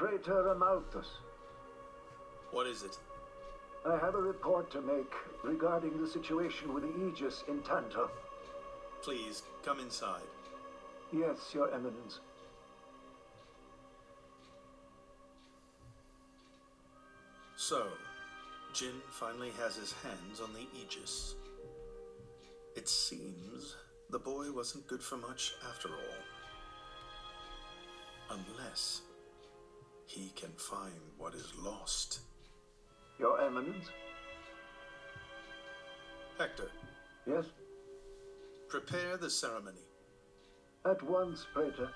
Praetor Amalthus. What is it? I have a report to make regarding the situation with the Aegis in Tanto. Please, come inside. Yes, Your Eminence. So, Jin finally has his hands on the Aegis. It seems the boy wasn't good for much after all. Unless he can find what is lost. Your Eminence? Hector, Yes? prepare the ceremony. At once, Praetor.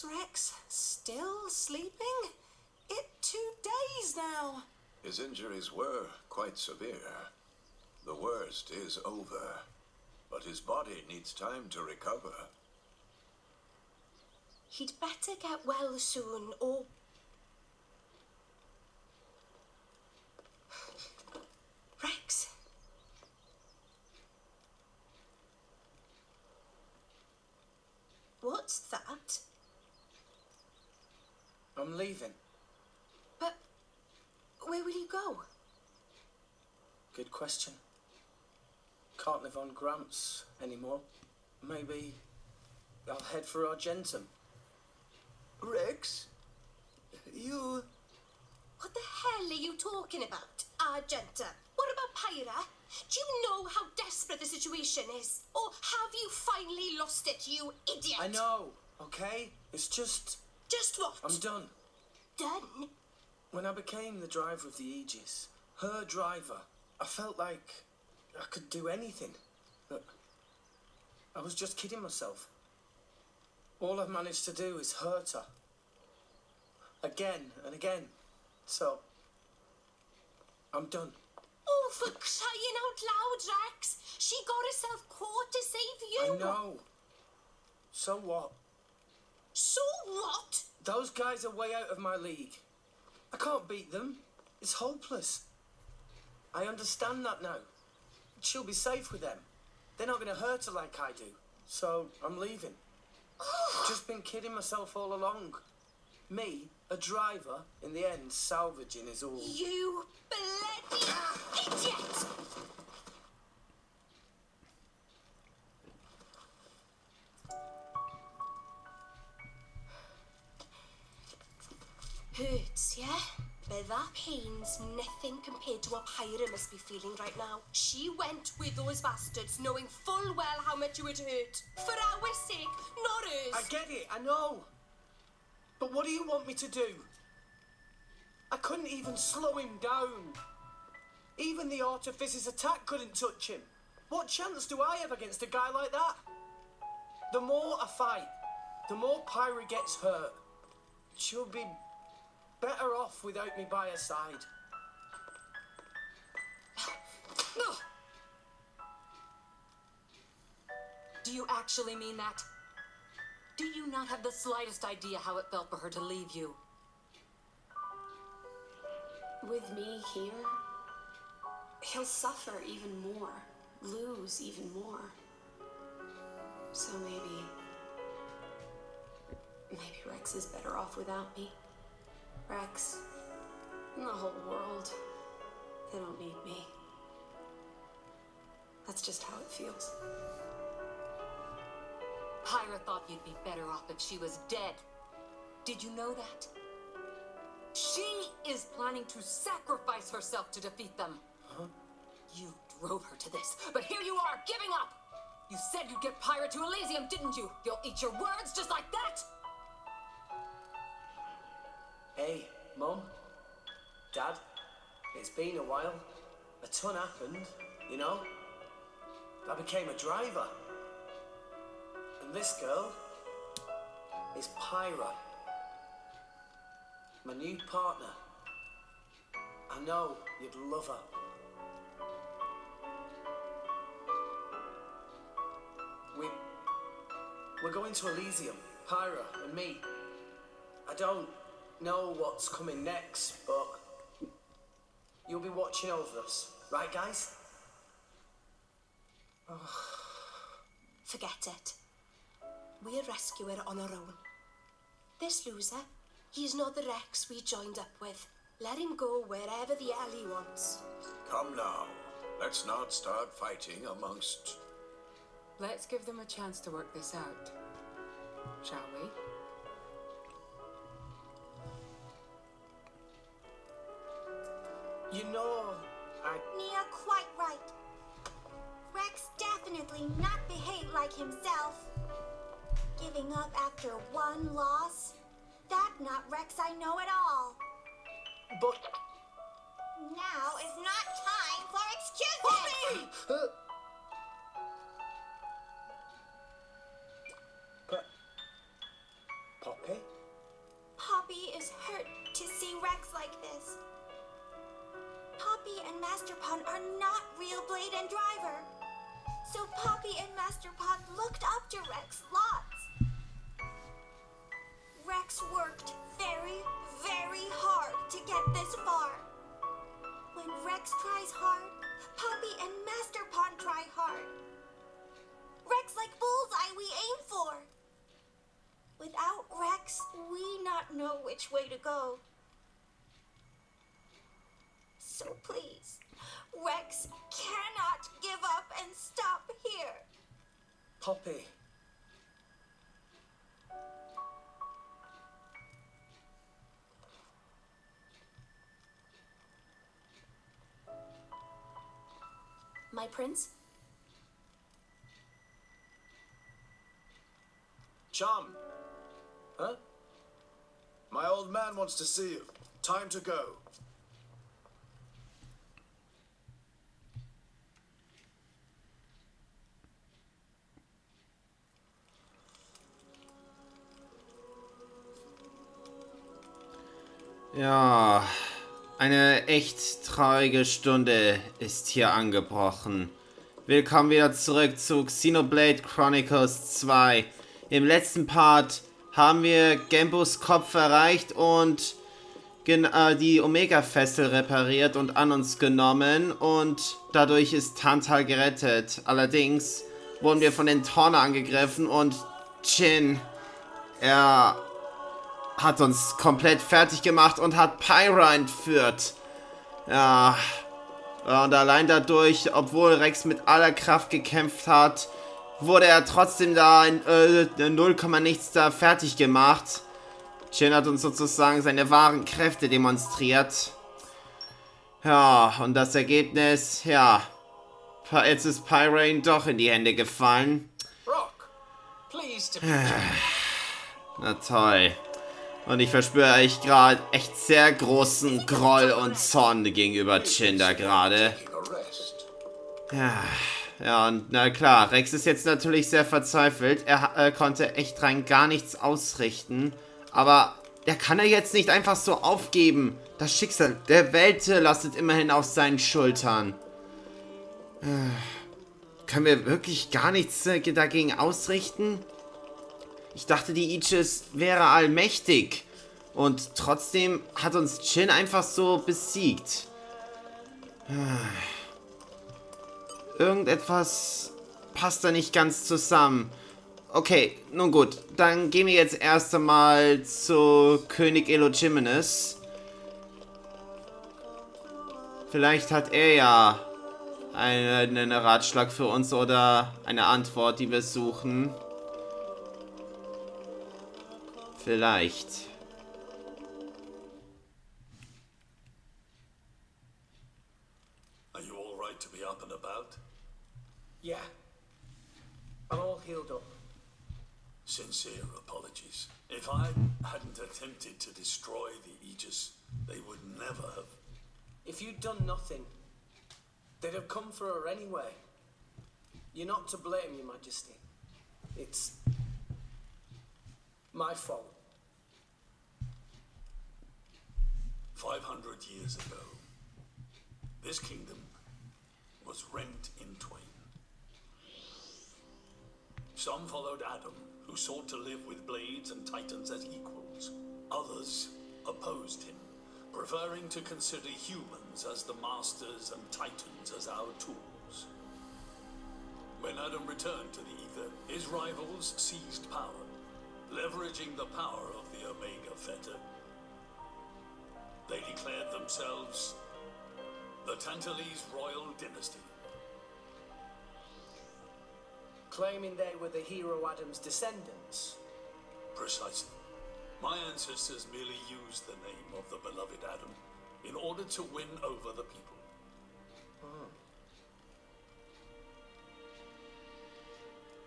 Rex, still sleeping? It's 2 days now. His injuries were quite severe. The worst is over, but his body needs time to recover. He'd better get well soon, or... Rex? What's that? I'm leaving. But where will you go? Good question. Can't live on Gramps anymore. Maybe I'll head for Argentum. Rex? You... What the hell are you talking about, Argenta? What about Pyra? Do you know how desperate the situation is? Or have you finally lost it, you idiot? I know, okay? It's just... Just what? I'm done. Done? When I became the driver of the Aegis, her driver, I felt like I could do anything. But I was just kidding myself. All I've managed to do is hurt her. Again and again. So, I'm done. Oh, for crying out loud, Rex! She got herself caught to save you! I know. So what? So what? Those guys are way out of my league. I can't beat them. It's hopeless. I understand that now. She'll be safe with them. They're not going to hurt her like I do. So, I'm leaving. Just been kidding myself all along. Me, a driver, in the end, salvaging is all. You bloody idiot! Hurts, yeah? But that pain's nothing compared to what Pyra must be feeling right now. She went with those bastards knowing full well how much it would hurt. For our sake, not hers. I get it, I know. But what do you want me to do? I couldn't even slow him down. Even the Artificer's attack couldn't touch him. What chance do I have against a guy like that? The more I fight, the more Pyra gets hurt. She'll be better off without me by her side. Do you actually mean that? Do you not have the slightest idea how it felt for her to leave you? With me here, he'll suffer even more, lose even more. So maybe Rex is better off without me. Rex and the whole world, they don't need me. That's just how it feels. Pyra thought you'd be better off if she was dead. Did you know that? She is planning to sacrifice herself to defeat them. Huh? You drove her to this, but here you are, giving up! You said you'd get Pyra to Elysium, didn't you? You'll eat your words just like that! Hey, Mum, Dad, it's been a while. A ton happened, you know? I became a driver. And this girl is Pyra, my new partner. I know you'd love her. We're going to Elysium, Pyra and me. I don't know what's coming next, but you'll be watching over us, right, guys? Forget it. We'll rescue her on our own. This loser, he's not the Rex we joined up with. Let him go wherever the hell he wants. Come now. Let's not start fighting amongst... Let's give them a chance to work this out, shall we? You know, Nia, quite right. Rex definitely not behaved like himself. Giving up after one loss? That not Rex I know at all. But... Now is not time for excuses! Poppy? Poppy is hurt to see Rex like this. Poppy and Master Pun are not real Blade and Driver. So Poppy and Master Pun looked up to Rex lots. Rex worked very, very hard to get this far. When Rex tries hard, Poppy and Master Pun try hard. Rex like bullseye we aim for. Without Rex, we not know which way to go. So please, Rex cannot give up and stop here. Poppy. My prince? Chum, Huh? my old man wants to see you. Time to go. Ja, eine echt traurige Stunde ist hier angebrochen. Willkommen wieder zurück zu Xenoblade Chronicles 2. Im letzten Part haben wir Gembos Kopf erreicht und die Omega-Fessel repariert und an uns genommen und dadurch ist Nintael gerettet. Allerdings wurden wir von den Torner angegriffen und Jin, er hat uns komplett fertig gemacht und hat Pyra entführt. Ja, und allein dadurch, obwohl Rex mit aller Kraft gekämpft hat, wurde er trotzdem da in 0, nichts da fertig gemacht. Jin hat uns sozusagen seine wahren Kräfte demonstriert. Ja, und das Ergebnis, ja, jetzt ist Pyra ihm doch in die Hände gefallen. Rock, please to be Na toll. Und ich verspüre eigentlich gerade echt sehr großen Groll und Zorn gegenüber Jin da gerade. Ja, und na klar, Rex ist jetzt natürlich sehr verzweifelt. Er konnte echt rein gar nichts ausrichten. Aber der kann er jetzt nicht einfach so aufgeben. Das Schicksal der Welt lastet immerhin auf seinen Schultern. Können wir wirklich gar nichts dagegen ausrichten? Ich dachte, die Aegis wäre allmächtig. Und trotzdem hat uns Jin einfach so besiegt. Irgendetwas passt da nicht ganz zusammen. Okay, nun gut. Dann gehen wir jetzt erst einmal zu König Elochimenes. Vielleicht hat er ja einen Ratschlag für uns oder eine Antwort, die wir suchen. Vielleicht. Are you all right to be up and about? Yeah. I'm all healed up. Sincere apologies. If I hadn't attempted to destroy the Aegis, they would never have. If you'd done nothing, they'd have come for her anyway. You're not to blame, Your Majesty. It's my fault. 500 years ago, this kingdom was rent in twain. Some followed Adam, who sought to live with blades and titans as equals. Others opposed him, preferring to consider humans as the masters and titans as our tools. When Adam returned to the ether, his rivals seized power, leveraging the power of the Omega Fetter. They declared themselves the Tantalese royal dynasty. Claiming they were the hero Adam's descendants. Precisely. My ancestors merely used the name of the beloved Adam in order to win over the people.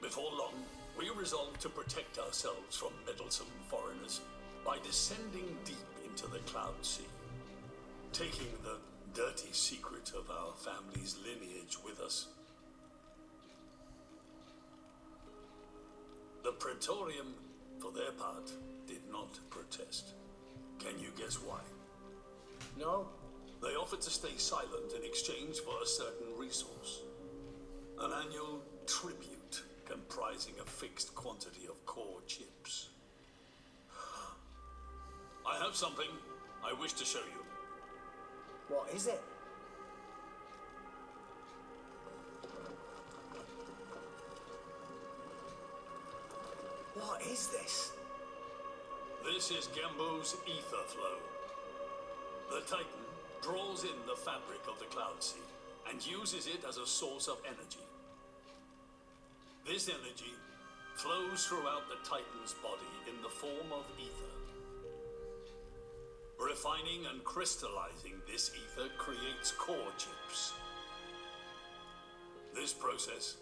Before long, we resolved to protect ourselves from meddlesome foreigners by descending deep into the Cloud Sea, taking the dirty secret of our family's lineage with us. The Praetorium, for their part, did not protest. Can you guess why? No. They offered to stay silent in exchange for a certain resource. An annual tribute comprising a fixed quantity of core chips. I have something I wish to show you. What is it? What is this? This is Gembo's ether flow. The Titan draws in the fabric of the Cloud Sea and uses it as a source of energy. This energy flows throughout the Titan's body in the form of ether. Refining and crystallizing this ether creates core chips. This process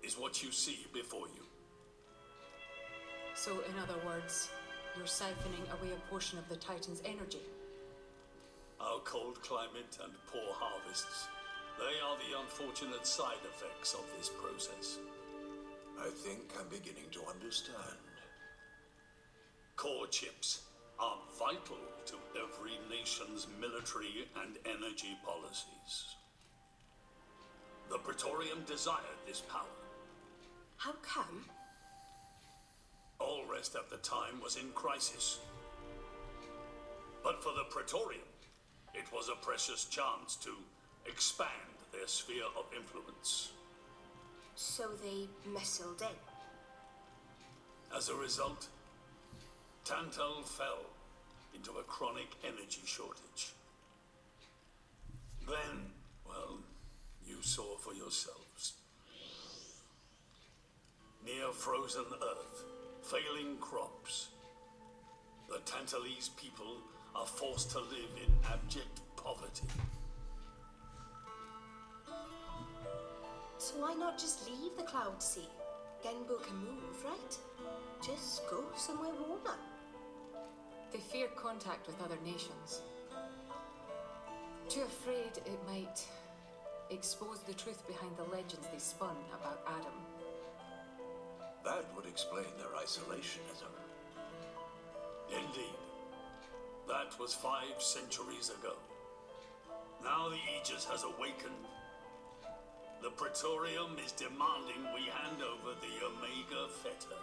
is what you see before you. So, in other words, you're siphoning away a portion of the Titan's energy. Our cold climate and poor harvests, they are the unfortunate side effects of this process. I think I'm beginning to understand. Core chips are vital to every nation's military and energy policies. The Praetorium desired this power. How come? All rest at the time was in crisis. But for the Praetorium, it was a precious chance to expand their sphere of influence. So they muscled in. As a result, Nintael fell into a chronic energy shortage. Then, well, you saw for yourselves. Near frozen earth, failing crops, the Tantalese people are forced to live in abject poverty. So why not just leave the Cloud Sea? Genbo can move, right? Just go somewhere warmer. They fear contact with other nations. Too afraid it might expose the truth behind the legends they spun about Adam. That would explain their isolationism. Indeed. That was 5 centuries ago. Now the Aegis has awakened. The Praetorium is demanding we hand over the Omega Fetter.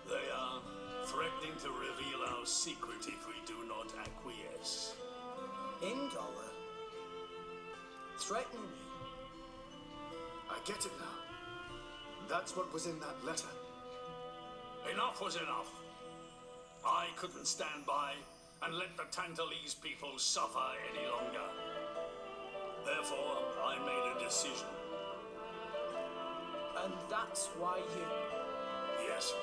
They are threatening to reveal our secret if we do not acquiesce. Indollar? Threatening me? I get it now. That's what was in that letter. Enough was enough. I couldn't stand by and let the Tantalese people suffer any longer. Therefore, I made a decision. And that's why you... Yes.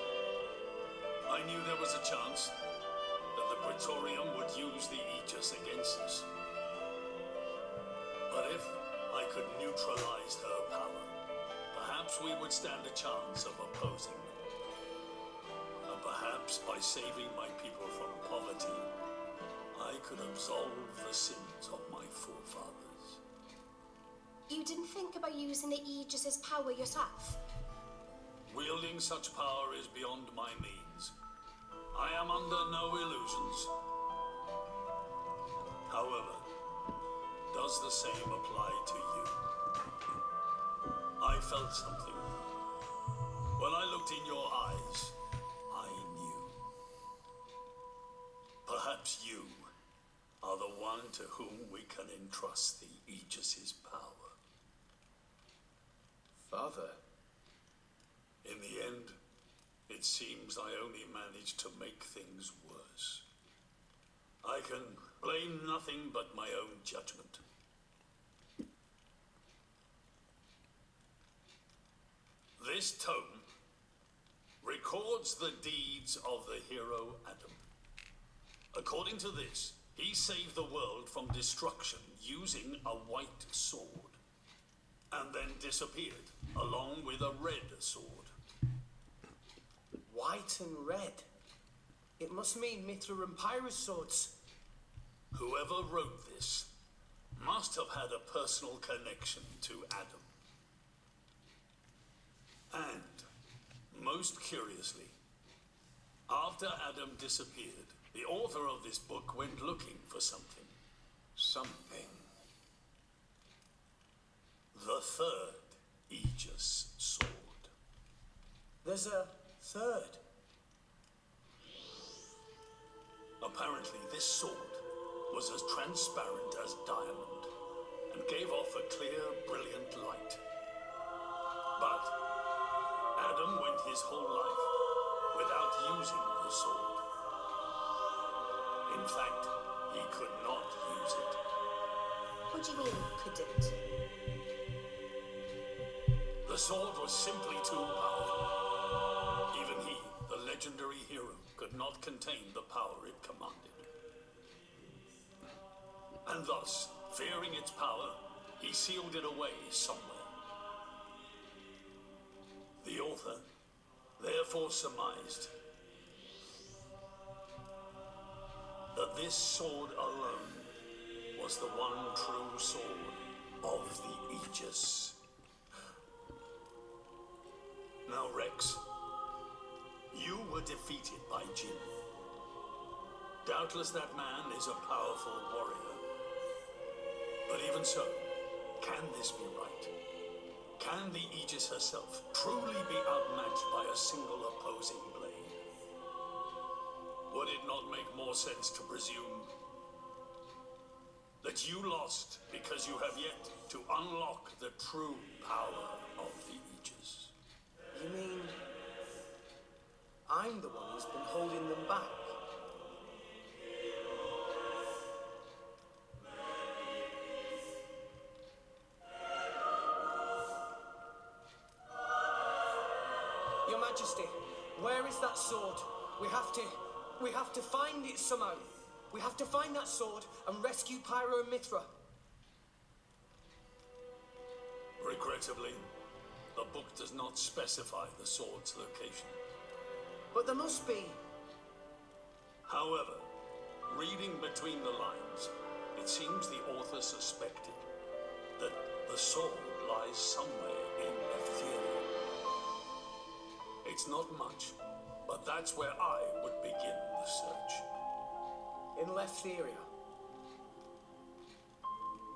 I knew there was a chance that the Praetorium would use the Aegis against us. But if I could neutralize her power, perhaps we would stand a chance of opposing them. And perhaps by saving my people from poverty, I could absolve the sins of my forefathers. You didn't think about using the Aegis' power yourself? Wielding such power is beyond my means. I am under no illusions. However, does the same apply to you? I felt something. When I looked in your eyes, I knew. Perhaps you are the one to whom we can entrust the Aegis' power. Father? In the end, it seems I only managed to make things worse. I can blame nothing but my own judgment. This tome records the deeds of the hero Adam. According to this, he saved the world from destruction using a white sword, and then disappeared along with a red sword. White and red? It must mean Mithra and Pyrrhus swords. Whoever wrote this must have had a personal connection to Adam. And, most curiously, after Adam disappeared, the author of this book went looking for something. Something. The third Aegis sword. There's a third. Apparently, this sword was as transparent as diamond and gave off a clear, brilliant light. But Adam went his whole life without using the sword. In fact, he could not use it. What do you mean, couldn't? The sword was simply too powerful. Even he, the legendary hero, could not contain the power it commanded. And thus, fearing its power, he sealed it away somewhere. The author therefore surmised that this sword alone was the one true sword of the Aegis. Now, Rex, you were defeated by Jin. Doubtless that man is a powerful warrior. But even so, can this be right? Can the Aegis herself truly be outmatched by a single opposing blade? Would it not make more sense to presume that you lost because you have yet to unlock the true power of the Aegis? You mean I'm the one who's been holding them back? Your Majesty, where is that sword? We have to find it somehow. We have to find that sword and rescue Pyro and Mithra. Regrettably, the book does not specify the sword's location. But there must be. However, reading between the lines, it seems the author suspected that the sword lies somewhere in Etheria. It's not much, but that's where I would begin the search. In Letheria.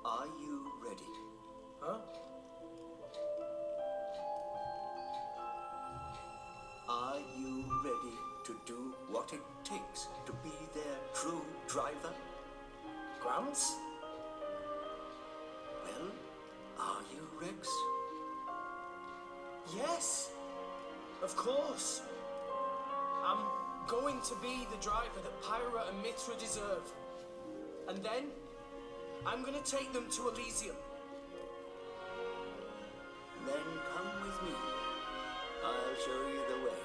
Are you ready? Huh? Are you ready to do what it takes to be their true driver? Gramps? Well, are you, Rex? Yes, of course. I'm going to be the driver that Pyra and Mithra deserve. And then, I'm gonna take them to Elysium. Then come with me. I'll show you the way.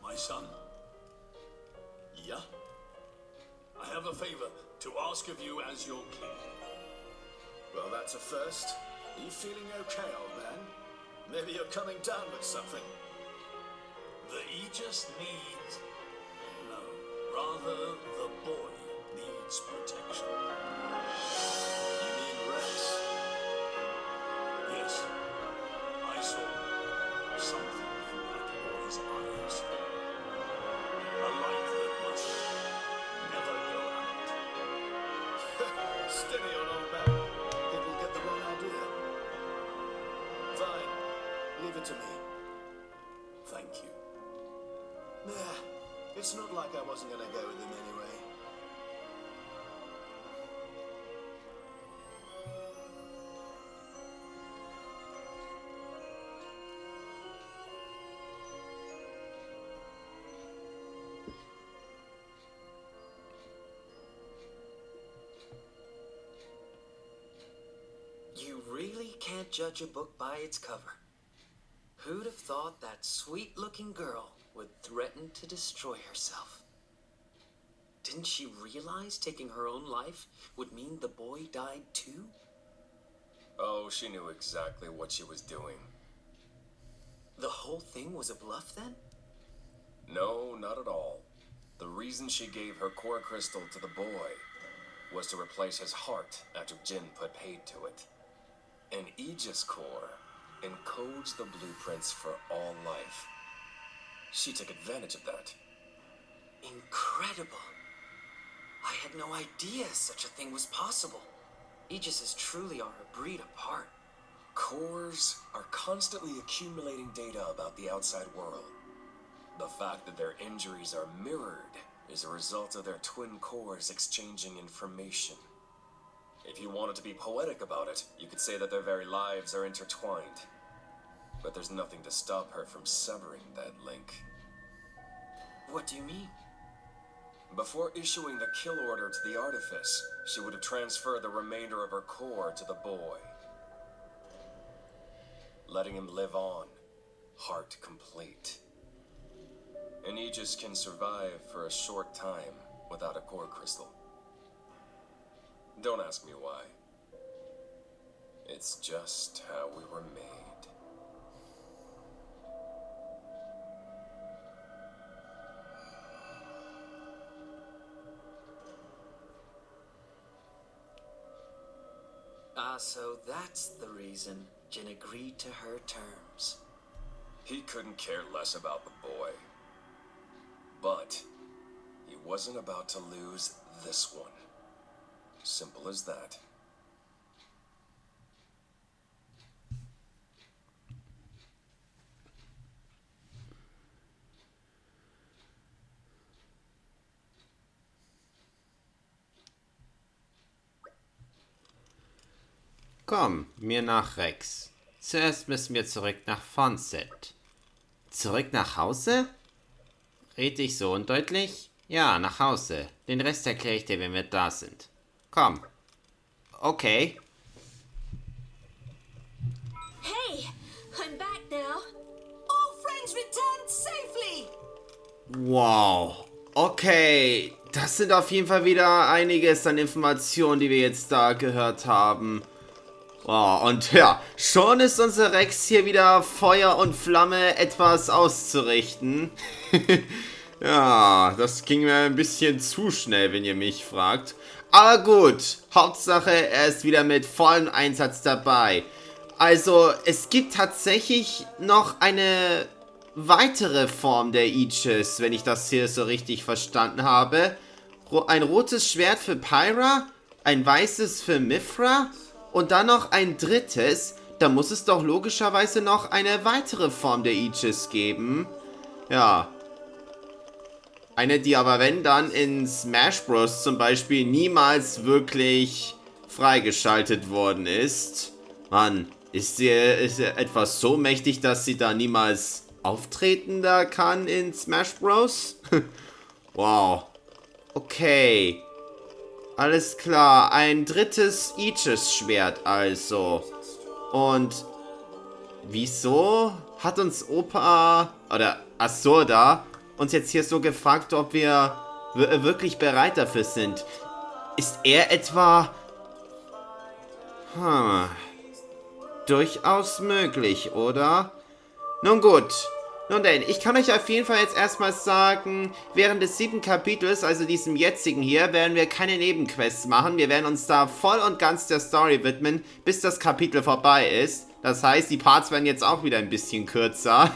My son. Yeah? I have a favor to ask of you as your king. Well, that's a first. Are you feeling okay, old man? Maybe you're coming down with something. The Aegis needs... No, rather the boy needs protection. You mean Rex? Yes, I saw something in that boy's eyes. A light that must never go out. Steady on, old man. People get the wrong idea. Fine. Leave it to me. Thank you. Nah, it's not like I wasn't gonna go with him anyway. You really can't judge a book by its cover. Who'd have thought that sweet-looking girl would threaten to destroy herself? Didn't she realize taking her own life would mean the boy died too? Oh, she knew exactly what she was doing. The whole thing was a bluff then? No, not at all. The reason she gave her core crystal to the boy was to replace his heart after Jin put paid to it. An Aegis core encodes the blueprints for all life. She took advantage of that. Incredible. I had no idea such a thing was possible. Aegises truly are a breed apart. Cores are constantly accumulating data about the outside world. The fact that their injuries are mirrored is a result of their twin cores exchanging information. If you wanted to be poetic about it, you could say that their very lives are intertwined. But there's nothing to stop her from severing that link. What do you mean? Before issuing the kill order to the artifice, she would have transferred the remainder of her core to the boy, letting him live on, heart complete. An Aegis can survive for a short time without a core crystal. Don't ask me why. It's just how we were made. So that's the reason Jin agreed to her terms. He couldn't care less about the boy. But he wasn't about to lose this one. Simple as that. Komm, mir nach Rex. Zuerst müssen wir zurück nach Fonset. Zurück nach Hause? Red ich so undeutlich? Ja, nach Hause. Den Rest erkläre ich dir, wenn wir da sind. Komm. Okay. Hey, I'm back now. All friends returned safely! Wow. Okay, das sind auf jeden Fall wieder einiges an Informationen, die wir jetzt da gehört haben. Wow, und ja, schon ist unser Rex hier wieder Feuer und Flamme etwas auszurichten. Ja, das ging mir ein bisschen zu schnell, wenn ihr mich fragt. Aber gut, Hauptsache, er ist wieder mit vollem Einsatz dabei. Also, es gibt tatsächlich noch eine weitere Form der Aegis, wenn ich das hier so richtig verstanden habe. Ein rotes Schwert für Pyra, ein weißes für Mithra und dann noch ein drittes. Da muss es doch logischerweise noch eine weitere Form der Aegis geben. Ja. Eine, die aber, wenn dann in Smash Bros. Zum Beispiel niemals wirklich freigeschaltet worden ist. Mann, ist sie etwas so mächtig, dass sie da niemals auftreten da kann in Smash Bros? Wow. Okay. Alles klar. Ein drittes Aegis Schwert also. Und wieso hat uns Opa oder Asurda uns jetzt hier so gefragt, ob wir wirklich bereit dafür sind? Ist er etwa... durchaus möglich, oder? Nun gut. Nun denn, ich kann euch auf jeden Fall jetzt erstmal sagen, während des 7. Kapitels, also diesem jetzigen hier, werden wir keine Nebenquests machen. Wir werden uns da voll und ganz der Story widmen, bis das Kapitel vorbei ist. Das heißt, die Parts werden jetzt auch wieder ein bisschen kürzer.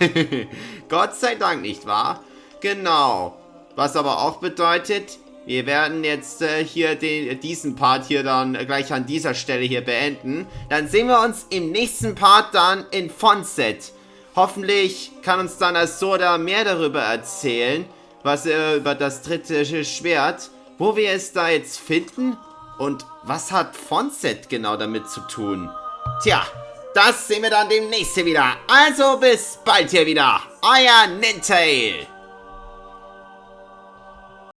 Gott sei Dank, nicht wahr? Genau. Was aber auch bedeutet, wir werden jetzt hier diesen Part hier dann gleich an dieser Stelle hier beenden. Dann sehen wir uns im nächsten Part dann in Fonset. Hoffentlich kann uns dann Asurda mehr darüber erzählen, was über das dritte Schwert, wo wir es da jetzt finden und was hat Fonset genau damit zu tun. Tja, das sehen wir dann demnächst hier wieder. Also bis bald hier wieder. Euer Nintael.